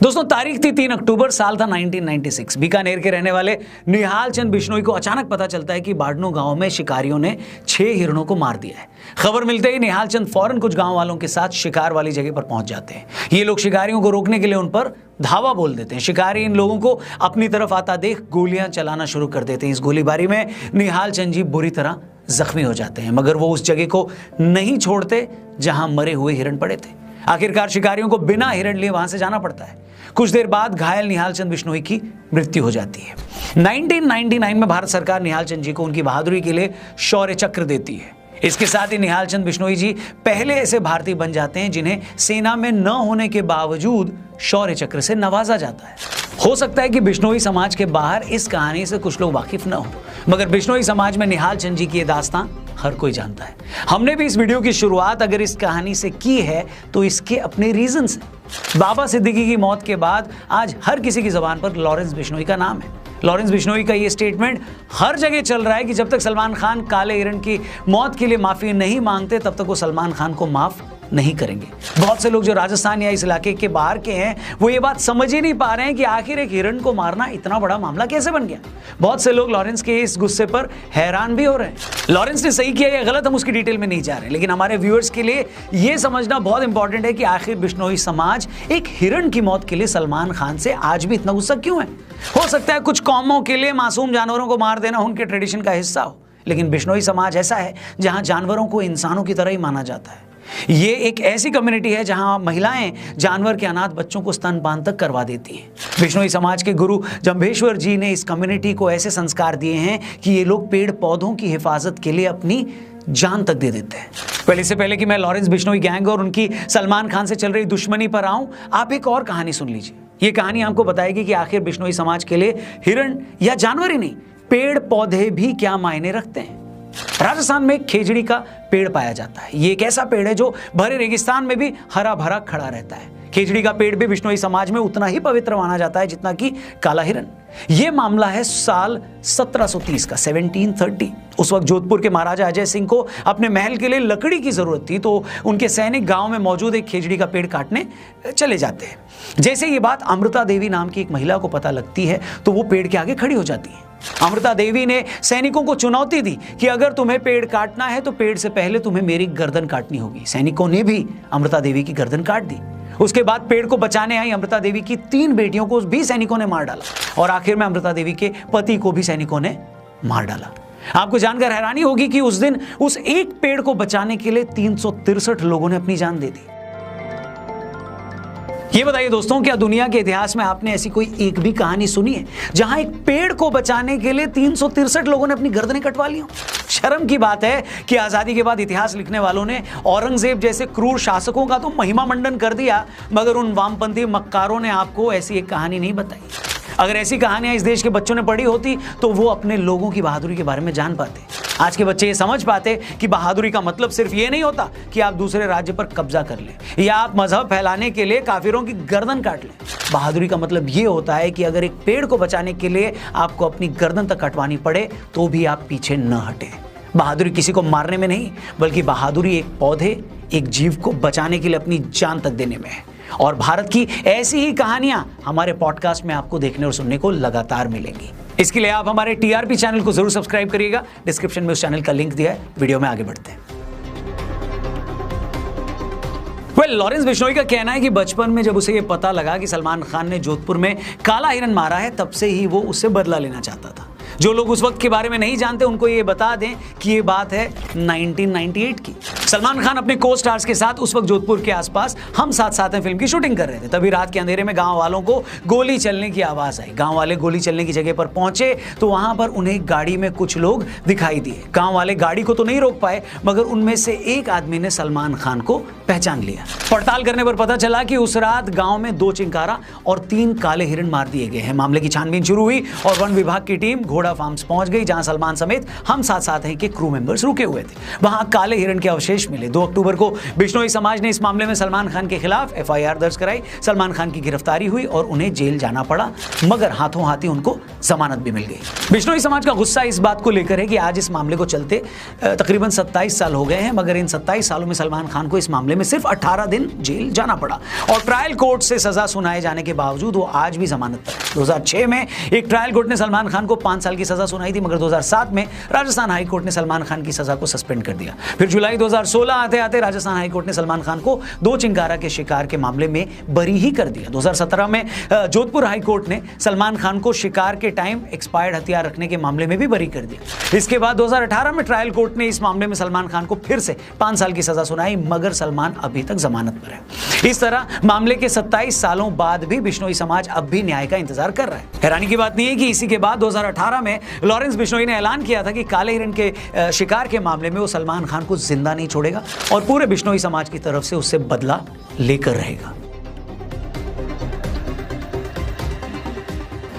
दोस्तों तारीख थी 3 अक्टूबर, साल था 1996। बीकानेर के रहने वाले निहाल चंद बिश्नोई को अचानक पता चलता है कि बाड़नू गांव में शिकारियों ने 6 हिरणों को मार दिया है। खबर मिलते ही निहाल चंद फौरन कुछ गांव वालों के साथ शिकार वाली जगह पर पहुंच जाते हैं। ये लोग शिकारियों को रोकने के लिए उन पर धावा बोल देते हैं। शिकारी इन लोगों को अपनी तरफ आता देख गोलियां चलाना शुरू कर देते हैं। इस गोलीबारी में निहाल चंद जी बुरी तरह जख्मी हो जाते हैं, मगर वो उस जगह को नहीं छोड़ते जहां मरे हुए हिरण पड़े थे। आखिरकार शिकारियों को बिना हिरण लिए वहां से जाना पड़ता है। कुछ देर बाद घायल निहाल चंद बिश्नोई की मृत्यु हो जाती है। 1999 में भारत सरकार निहाल चंद जी को उनकी बहादुरी के लिए शौर्य चक्र देती है। इसके साथ ही निहाल चंद बिश्नोई जी पहले ऐसे भारतीय बन जाते हैं जिन्हें सेना में न होने के बावजूद शौर्य चक्र से नवाजा जाता है। हो सकता है कि बिश्नोई समाज के बाहर इस कहानी से कुछ लोग वाकिफ न हो, मगर बिश्नोई समाज में निहाल चंद जी की दास्तां हर कोई जानता है। हमने भी इस वीडियो की शुरुआत अगर इस कहानी से की है तो इसके अपने रीजंस हैं। बाबा सिद्दीकी की मौत के बाद आज हर किसी की जुबान पर लॉरेंस बिश्नोई का नाम है। लॉरेंस बिश्नोई का ये स्टेटमेंट हर जगह चल रहा है कि जब तक सलमान खान काले हिरण की मौत के लिए माफी नहीं मांगते तब तक वो सलमान खान को माफ नहीं करेंगे। बहुत से लोग जो राजस्थान या इस इलाके के बाहर के हैं वो ये बात समझ ही नहीं पा रहे हैं कि आखिर एक हिरण को मारना इतना बड़ा मामला कैसे बन गया। बहुत से लोग लॉरेंस के इस गुस्से पर हैरान भी हो रहे हैं। लॉरेंस ने सही किया या गलत हम उसकी डिटेल में नहीं जा रहे, लेकिन हमारे व्यूअर्स के लिए यह समझना बहुत इंपॉर्टेंट है कि आखिर बिश्नोई समाज एक हिरण की मौत के लिए सलमान खान से आज भी इतना गुस्सा क्यों है। हो सकता है कुछ कौमों के लिए मासूम जानवरों को मार देना उनके ट्रेडिशन का हिस्सा हो, लेकिन बिश्नोई समाज ऐसा है जहां जानवरों को इंसानों की तरह ही माना जाता है। ये एक ऐसी कम्युनिटी है जहां महिलाएं जानवर के अनाथ बच्चों को स्तनपान तक करवा देती हैं। बिश्नोई समाज के गुरु जंभेश्वर जी ने इस कम्युनिटी को ऐसे संस्कार दिए हैं कि ये लोग पेड़ पौधों की हिफाजत के लिए अपनी जान तक दे देते हैं। पहले से पहले कि मैं लॉरेंस बिश्नोई गैंग और उनकी सलमान खान से चल रही दुश्मनी पर आऊं, आप एक और कहानी सुन लीजिए। ये कहानी आपको बताएगी कि आखिर बिश्नोई समाज के लिए हिरण या जानवर ही नहीं, पेड़ पौधे भी क्या मायने रखते हैं। राजस्थान में खेजड़ी का पेड़ पाया जाता है। ये एक ऐसा पेड़ है जो भरे रेगिस्तान में भी हरा भरा खड़ा रहता है। खेजड़ी का पेड़ भी बिश्नोई समाज में उतना ही पवित्र माना जाता है जितना कि काला हिरण। यह मामला है साल 1730 का, 1730। उस वक्त जोधपुर के महाराजा अजय सिंह को अपने महल के लिए लकड़ी की जरूरत थी, तो उनके सैनिक गांव में मौजूद एक खेजड़ी का पेड़ काटने चले जाते हैं। जैसे ये बात अमृता देवी नाम की एक महिला को पता लगती है तो वो पेड़ के आगे खड़ी हो जाती है। अमृता देवी ने सैनिकों को चुनौती दी कि अगर तुम्हें पेड़ काटना है तो पेड़ से पहले तुम्हें मेरी गर्दन काटनी होगी। सैनिकों ने भी अमृता देवी की गर्दन काट दी। उसके बाद पेड़ को बचाने आई अमृता देवी की 3 बेटियों को भी सैनिकों ने मार डाला और आखिर में अमृता देवी के पति को भी सैनिकों ने मार डाला। आपको जानकर हैरानी होगी कि उस दिन उस एक पेड़ को बचाने के लिए 363 लोगों ने अपनी जान दे दी। ये बताइए दोस्तों, क्या दुनिया के इतिहास में आपने ऐसी कोई एक भी कहानी सुनी है जहां एक पेड़ को बचाने के लिए 363 लोगों ने अपनी गर्दनें कटवा ली हो? शर्म की बात है कि आजादी के बाद इतिहास लिखने वालों ने औरंगजेब जैसे क्रूर शासकों का तो महिमा मंडन कर दिया, मगर उन वामपंथी मक्कारों ने आपको ऐसी एक कहानी नहीं बताई। अगर ऐसी कहानियां इस देश के बच्चों ने पढ़ी होती तो वो अपने लोगों की बहादुरी के बारे में जान पाते। आज के बच्चे ये समझ पाते कि बहादुरी का मतलब सिर्फ ये नहीं होता कि आप दूसरे राज्य पर कब्जा कर लें या आप मजहब फैलाने के लिए काफिरों की गर्दन काट लें। बहादुरी का मतलब ये होता है कि अगर एक पेड़ को बचाने के लिए आपको अपनी गर्दन तक कटवानी पड़े तो भी आप पीछे न हटे। बहादुरी किसी को मारने में नहीं, बल्कि बहादुरी एक पौधे, एक जीव को बचाने के लिए अपनी जान तक देने में है। और भारत की ऐसी ही कहानियां हमारे पॉडकास्ट में आपको देखने और सुनने को लगातार मिलेंगी। इसके लिए आप हमारे टीआरपी चैनल को जरूर सब्सक्राइब करिएगा। डिस्क्रिप्शन में उस चैनल का लिंक दिया है। वीडियो में आगे बढ़ते हैं। लॉरेंस बिश्नोई का कहना है कि बचपन में जब उसे यह पता लगा कि सलमान खान ने जोधपुर में काला हिरण मारा है, तब से ही वो उससे बदला लेना चाहता था। जो लोग उस वक्त के बारे में नहीं जानते उनको ये बता दें कि ये बात है 1998 की। सलमान खान अपने को स्टार्स के साथ उस वक्त जोधपुर के आसपास हम साथ साथ में फिल्म की शूटिंग कर रहे थे। तभी रात के अंधेरे में गांव वालों को गोली चलने की आवाज आई। गांव वाले गोली चलने की जगह पर पहुंचे तो वहां पर उन्हें गाड़ी में कुछ लोग दिखाई दिए। गांव वाले गाड़ी को तो नहीं रोक पाए, मगर उनमें से एक आदमी ने सलमान खान को पहचान लिया। पड़ताल करने पर पता चला कि उस रात गांव में 2 चिंकारा और 3 काले हिरण मार दिए गए हैं। मामले की छानबीन शुरू हुई और वन विभाग की टीम घोड़ा हुडा फार्म्स पहुंच गई, जहां सलमान समेत हम साथ साथ हैं के क्रू मेंबर्स रुके हुए थे। वहां काले हिरण के अवशेष मिले। 2 अक्टूबर को बिश्नोई समाज ने इस मामले में सलमान खान के खिलाफ FIR दर्ज कराई। सलमान खान की गिरफ्तारी हुई और उन्हें जेल जाना पड़ा, मगर हाथों हाथी उनको जमानत भी मिल गई। बिश्नोई समाज का गुस्सा इस बात को लेकर है कि आज इस मामले को चलते तकरीबन 27 साल हो गए हैं, मगर इन 27 सालों में सलमान खान को इस मामले में सिर्फ 18 दिन जेल जाना पड़ा और ट्रायल कोर्ट से सजा सुनाए जाने के बावजूद वो आज भी जमानत पर है। 2006 में एक ट्रायल कोर्ट ने सलमान खान को 5 साल की सजा सुनाई थी, मगर 2007 में राजस्थान हाई कोर्ट ने सलमान खान की सजा को सस्पेंड कर दिया। फिर जुलाई 2016 आते आते राजस्थान हाई कोर्ट ने सलमान खान को 2 चिंकारा के शिकार के मामले में बरी ही कर दिया। 2017 में जोधपुर हाई कोर्ट ने सलमान खान को शिकार के टाइम एक्सपायर्ड हथियार रखने के मामले में भी बरी कर दिया। इसके बाद 2018 में ट्रायल कोर्ट ने इस मामले में सलमान खान को फिर से 5 साल की सजा सुनाई, मगर सलमान अभी तक जमानत पर है। इस तरह मामले के 27 सालों बाद भी बिश्नोई समाज अब भी न्याय का इंतजार कर रहा है। हैरानी की बात नहीं है कि इसी के बाद 2018 में लॉरेंस बिश्नोई ने ऐलान किया था कि काले हिरण के शिकार के मामले में वो सलमान खान को जिंदा नहीं छोड़ेगा और पूरे बिश्नोई समाज की तरफ से उससे बदला लेकर रहेगा।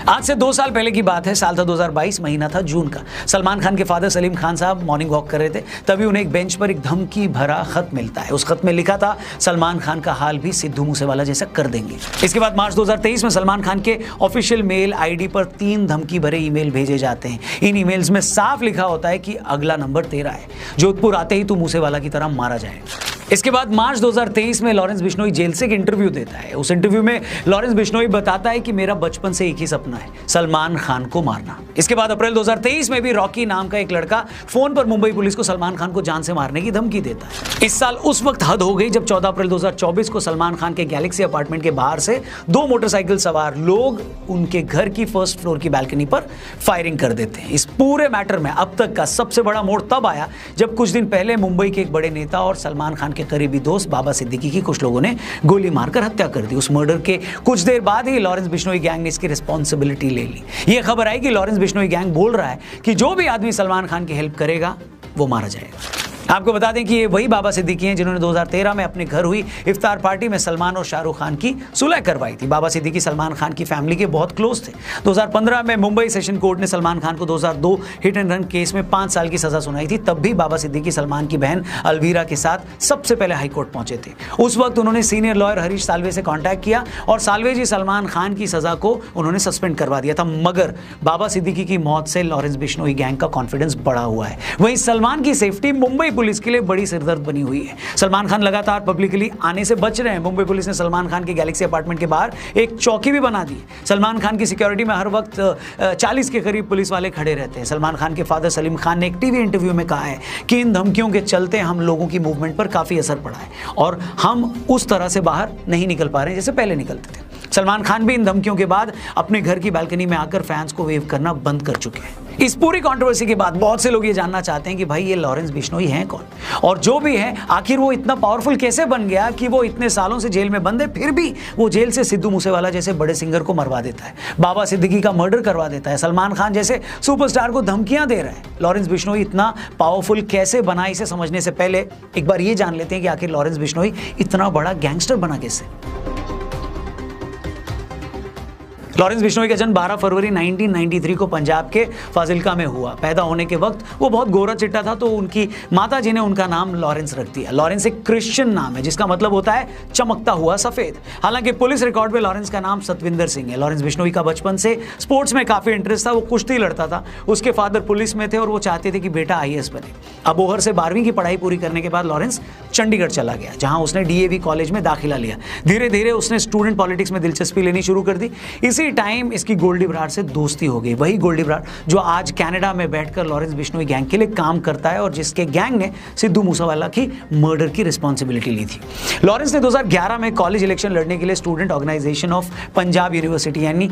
आज से 2 साल पहले की बात है। साल था 2022, महीना था जून का। सलमान खान के फादर सलीम खान साहब मॉर्निंग वॉक कर रहे थे, तभी उन्हें एक बेंच पर एक धमकी भरा खत मिलता है। उस खत में लिखा था, सलमान खान का हाल भी सिद्धू मूसेवाला जैसा कर देंगे। इसके बाद मार्च 2023 में सलमान खान के ऑफिशियल मेल ID पर 3 धमकी भरे ईमेल भेजे जाते हैं। इन ईमेल्स में साफ लिखा होता है कि अगला नंबर तेरा है, जोधपुर आते ही तू मूसेवाला की तरह मारा जाएगा। इसके बाद मार्च 2023 में लॉरेंस बिश्नोई जेल से एक इंटरव्यू देता है। उस इंटरव्यू में लॉरेंस बिश्नोई बताता है कि मेरा बचपन से एक ही सपना है, सलमान खान को मारना। इसके बाद अप्रैल 2023 में भी रॉकी नाम का एक लड़का फोन पर मुंबई पुलिस को सलमान खान को जान से मारने की धमकी देता है। इस साल उस वक्त हद हो गई जब 14 अप्रैल 2024 को सलमान खान के गैलेक्सी अपार्टमेंट के बाहर से 2 मोटरसाइकिल सवार लोग उनके घर की फर्स्ट फ्लोर की बैल्कनी पर फायरिंग कर देते हैं। इस पूरे मैटर में अब तक का सबसे बड़ा मोड़ तब आया जब कुछ दिन पहले मुंबई के एक बड़े नेता और सलमान खान के करीबी दोस्त बाबा सिद्दीकी की कुछ लोगों ने गोली मारकर हत्या कर दी। उस मर्डर के कुछ देर बाद ही लॉरेंस बिश्नोई गैंग ने इसकी रिस्पॉन्सिबिलिटी ले ली। यह खबर आई कि लॉरेंस बिश्नोई गैंग बोल रहा है कि जो भी आदमी सलमान खान की हेल्प करेगा वो मारा जाएगा। आपको बता दें कि ये वही बाबा सिद्दीकी हैं जिन्होंने 2013 में अपने घर हुई इफ्तार पार्टी में सलमान और शाहरुख खान की सुलह करवाई थी। बाबा सिद्दीकी सलमान खान की फैमिली के बहुत क्लोज थे। 2015 में मुंबई सेशन कोर्ट ने सलमान खान को 2002 हिट एंड रन केस में 5 साल की सजा सुनाई थी। तब भी बाबा सिद्दीकी सलमान की बहन अलवीरा के साथ सबसे पहले हाईकोर्ट पहुंचे थे। उस वक्त उन्होंने सीनियर लॉयर हरीश साल्वे से कॉन्टैक्ट किया और साल्वे जी सलमान खान की सजा को उन्होंने सस्पेंड करवा दिया था, मगर बाबा सिद्दीकी की मौत से लॉरेंस बिश्नोई गैंग का कॉन्फिडेंस बढ़ा हुआ है। वहीं सलमान की सेफ्टी मुंबई पुलिस के लिए बड़ी सिरदर्द बनी हुई है। सलमान खान लगातार पब्लिकली आने से बच रहे हैं। मुंबई पुलिस ने सलमान खान के गैलेक्सी अपार्टमेंट के बाहर एक चौकी भी बना दी। सलमान खान की सिक्योरिटी में हर वक्त 40 के करीब पुलिस वाले खड़े रहते हैं। सलमान खान के फादर सलीम खान ने एक टीवी इंटरव्यू में कहा है कि इन धमकियों के चलते हम लोगों की मूवमेंट पर काफी असर पड़ा है और हम उस तरह से बाहर नहीं निकल पा रहे जैसे पहले निकलते थे। सलमान खान भी इन धमकियों के बाद अपने घर की बालकनी में आकर फैंस को वेव करना बंद कर चुके हैं। इस पूरी कंट्रोवर्सी के बाद बहुत से लोग ये जानना चाहते हैं कि भाई ये लॉरेंस बिश्नोई हैं कौन, और जो भी है आखिर वो इतना पावरफुल कैसे बन गया कि वो इतने सालों से जेल में बंद है, फिर भी वो जेल से सिद्धू मूसेवाला जैसे बड़े सिंगर को मरवा देता है, बाबा सिद्दीकी का मर्डर करवा देता है, सलमान खान जैसे सुपरस्टार को धमकियां दे रहा है। लॉरेंस बिश्नोई इतना पावरफुल कैसे बना, इसे समझने से पहले एक बार ये जान लेते हैं कि आखिर लॉरेंस बिश्नोई इतना बड़ा गैंगस्टर बना कैसे। लॉरेंस बिश्नोई का जन्म 12 फरवरी 1993 को पंजाब के फाजिल्का में हुआ। पैदा होने के वक्त वो बहुत गोरा चिट्टा था, तो उनकी माता जी ने उनका नाम लॉरेंस रख दिया। लॉरेंस एक क्रिश्चियन नाम है जिसका मतलब होता है चमकता हुआ सफेद। हालांकि पुलिस रिकॉर्ड में लॉरेंस का नाम सतविंदर सिंह है। लॉरेंस बिश्नोई का बचपन से स्पोर्ट्स में काफी इंटरेस्ट था। वो कुश्ती लड़ता था। उसके फादर पुलिस में थे और वो चाहते थे कि बेटा IAS बने। अबोहर से 12वीं की पढ़ाई पूरी करने के बाद लॉरेंस चंडीगढ़ चला गया, जहां उसने DAV कॉलेज में दाखिला लिया। धीरे धीरे उसने स्टूडेंट पॉलिटिक्स में दिलचस्पी लेनी शुरू कर दी। इसी टाइम इसकी गोल्डी बराड़ से दोस्ती हो गई। वही गोल्डी बराड़ जो आज कनाडा में बैठकर लॉरेंस बिश्नोई गैंग के लिए काम करता है और जिसके गैंग ने सिद्धू मूसेवाला की मर्डर की रिस्पॉन्सिबिलिटी ली थी। लॉरेंस ने 2011 में कॉलेज इलेक्शन लड़ने के लिए student organisation of Punjab university यानी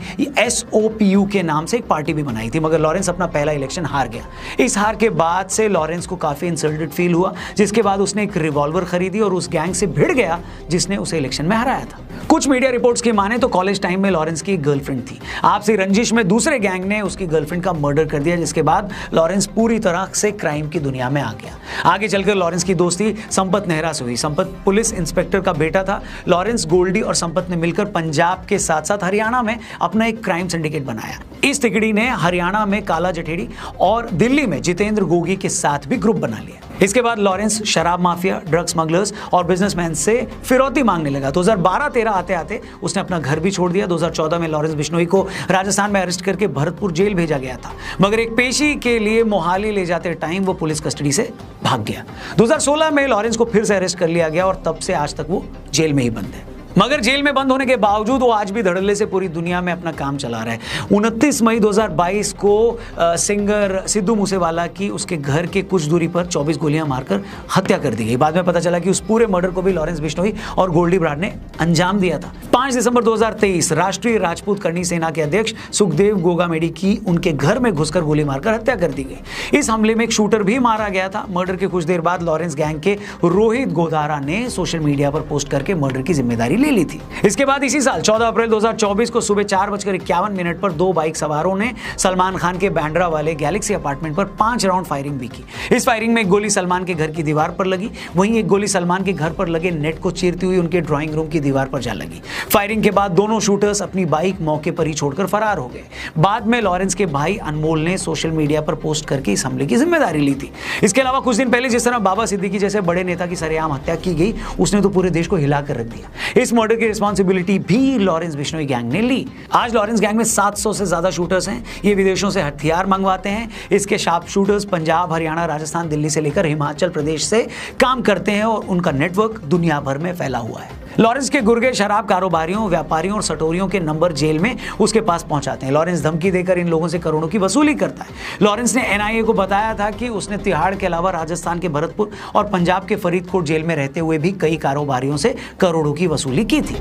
SOPU के नाम से एक पार्टी भी बनाई थी, मगर लॉरेंस अपना पहला इलेक्शन हार गया। इस हार के बाद से लॉरेंस को काफी इंसल्टेड फील हुआ, जिसके बाद उसने एक रिवॉल्वर खरीदी और उस गैंग से भिड़ गया जिसने उसे इलेक्शन में हराया था। कुछ मीडिया रिपोर्ट्स की माने तो कॉलेज टाइम में लॉरेंस की गर्लफ्रेंड गर्लफ्रेंड थी। आपसी रंजिश में दूसरे गैंग ने उसकी गर्लफ्रेंड का मर्डर कर दिया, जिसके बाद लॉरेंस पूरी तरह से क्राइम की दुनिया में आ गया। आगे चलकर लॉरेंस की दोस्ती संपत नेहरा से हुई। संपत पुलिस इंस्पेक्टर का बेटा था। लॉरेंस, गोल्डी और संपत ने मिलकर पंजाब के साथ साथ हरियाणा में अपना एक क्राइम सिंडिकेट बनाया। इस तिकड़ी ने हरियाणा में काला जठेड़ी और दिल्ली में जितेंद्र गोगी के साथ भी ग्रुप बना लिया। इसके बाद लॉरेंस शराब माफिया, ड्रग स्मगलर्स और बिजनेसमैन से फिरौती मांगने लगा। 2012-13 आते आते उसने अपना घर भी छोड़ दिया। 2014 में लॉरेंस बिश्नोई को राजस्थान में अरेस्ट करके भरतपुर जेल भेजा गया था, मगर एक पेशी के लिए मोहाली ले जाते टाइम वो पुलिस कस्टडी से भाग गया। 2016 में लॉरेंस को फिर से अरेस्ट कर लिया गया और तब से आज तक वो जेल में ही बंद है। मगर जेल में बंद होने के बावजूद वो आज भी धड़ल्ले से पूरी दुनिया में अपना काम चला रहा है। 29 मई 2022 को सिंगर सिद्धू मूसेवाला की उसके घर के कुछ दूरी पर 24 गोलियां मारकर हत्या कर दी गई। बाद में पता चला कि उस पूरे मर्डर को भी लॉरेंस बिश्नोई और गोल्डी बराड़ ने अंजाम दिया था। 5 दिसंबर 2023 राष्ट्रीय राजपूत करनी सेना के अध्यक्ष सुखदेव गोगामेडी की उनके घर में घुसकर गोली मारकर हत्या कर दी गई। इस हमले में एक शूटर भी मारा गया था। मर्डर के कुछ देर बाद लॉरेंस गैंग के रोहित गोदारा ने सोशल मीडिया पर पोस्ट करके मर्डर की जिम्मेदारी ले ली थी। इसके बाद इसी साल 14 अप्रैल 2024 को सुबह 4:51 पर 2 बाइक सवारों ने सलमान खान के बैंड्रा वाले गैलेक्सी अपार्टमेंट पर 5 राउंड फायरिंग भी की। इस फायरिंग में एक गोली सलमान के घर की दीवार पर लगी, वहीं एक गोली सलमान के घर पर लगे नेट को चीरती हुई उनके ड्राइंग रूम की दीवार पर जा लगी। फायरिंग के बाद दोनों शूटर्स अपनी बाइक मौके पर ही छोड़कर फरार हो गए। बाद में लॉरेंस के भाई अनमोल ने सोशल मीडिया पर पोस्ट करके इस हमले की जिम्मेदारी ली थी। इसके अलावा कुछ दिन पहले जिस तरह बाबा सिद्दीकी जैसे बड़े नेता की सरेआम हत्या की गई, उसने तो पूरे देश को हिलाकर रख दिया। इस मर्डर की रिस्पांसिबिलिटी भी लॉरेंस बिश्नोई गैंग ने ली। आज लॉरेंस गैंग में 700 से ज्यादा शूटर्स हैं। ये विदेशों से हथियार मंगवाते हैं। इसके शार्प शूटर्स पंजाब, हरियाणा, राजस्थान, दिल्ली से लेकर हिमाचल प्रदेश से काम करते हैं और उनका नेटवर्क दुनिया भर में फैला हुआ है। लॉरेंस के गुर्गे शराब कारोबारियों, व्यापारियों और सटोरियों के नंबर जेल में उसके पास पहुंचाते हैं। लॉरेंस धमकी देकर इन लोगों से करोड़ों की वसूली करता है। लॉरेंस ने एनआईए को बताया था कि उसने तिहाड़ के अलावा राजस्थान के भरतपुर और पंजाब के फरीदकोट जेल में रहते हुए भी कई कारोबारियों से करोड़ों की वसूली की थी।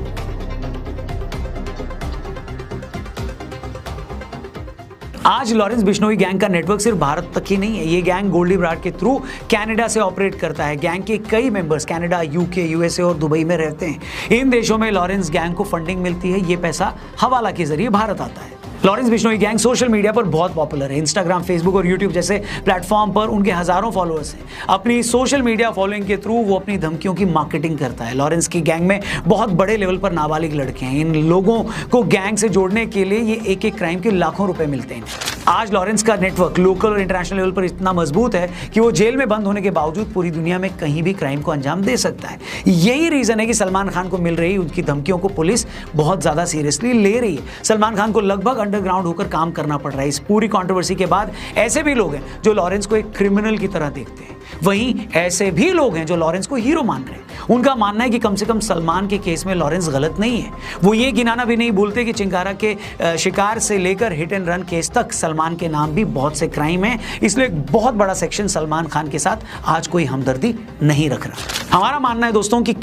आज लॉरेंस बिश्नोई गैंग का नेटवर्क सिर्फ भारत तक ही नहीं है। ये गैंग गोल्डी बराड़ के थ्रू कनाडा से ऑपरेट करता है। गैंग के कई मेंबर्स कनाडा, यूके, यूएसए और दुबई में रहते हैं। इन देशों में लॉरेंस गैंग को फंडिंग मिलती है। ये पैसा हवाला के जरिए भारत आता है। Lawrence Bishnoi gang social media पर बहुत पॉपुलर है। इंस्टाग्राम, फेसबुक और यूट्यूब जैसे प्लेटफॉर्म पर उनके हजारों फॉलोअर्स हैं। अपनी सोशल मीडिया फॉलोइंग के थ्रू वो अपनी धमकियों की मार्केटिंग करता है। लॉरेंस की गैंग में बहुत बड़े लेवल पर नाबालिग लड़के हैं। इन लोगों को गैंग से जोड़ने के लिए ये एक क्राइम के लाखों रुपए मिलते हैं। आज लॉरेंस का नेटवर्क लोकल और इंटरनेशनल लेवल पर इतना मजबूत है कि वो जेल में बंद होने के बावजूद पूरी दुनिया में कहीं भी क्राइम को अंजाम दे सकता है। यही रीजन है कि सलमान खान को मिल रही उनकी धमकियों को पुलिस बहुत ज्यादा सीरियसली ले रही है। सलमान खान को लगभग अंडरग्राउंड होकर काम करना पड़ रहा है। इस पूरी कंट्रोवर्सी के बाद ऐसे भी लोग हैं जो लॉरेंस को एक क्रिमिनल की तरह देखते हैं। वहीं ऐसे भी लोग हैं जो लॉरेंस को हीरो मान रहे हैं। उनका मानना है कि कम से कम सलमान के केस में लॉरेंस गलत नहीं है। वो ये गिनाना भी नहीं भूलते कि चिंकारा के शिकार से लेकर हिट एंड रन केस तक सलमान के नाम भी बहुत से क्राइम है। इसलिए एक बहुत बड़ा सेक्शन सलमान खान के साथ आज कोई हमदर्दी नहीं रख रहा। हमारा मानना है दोस्तों कि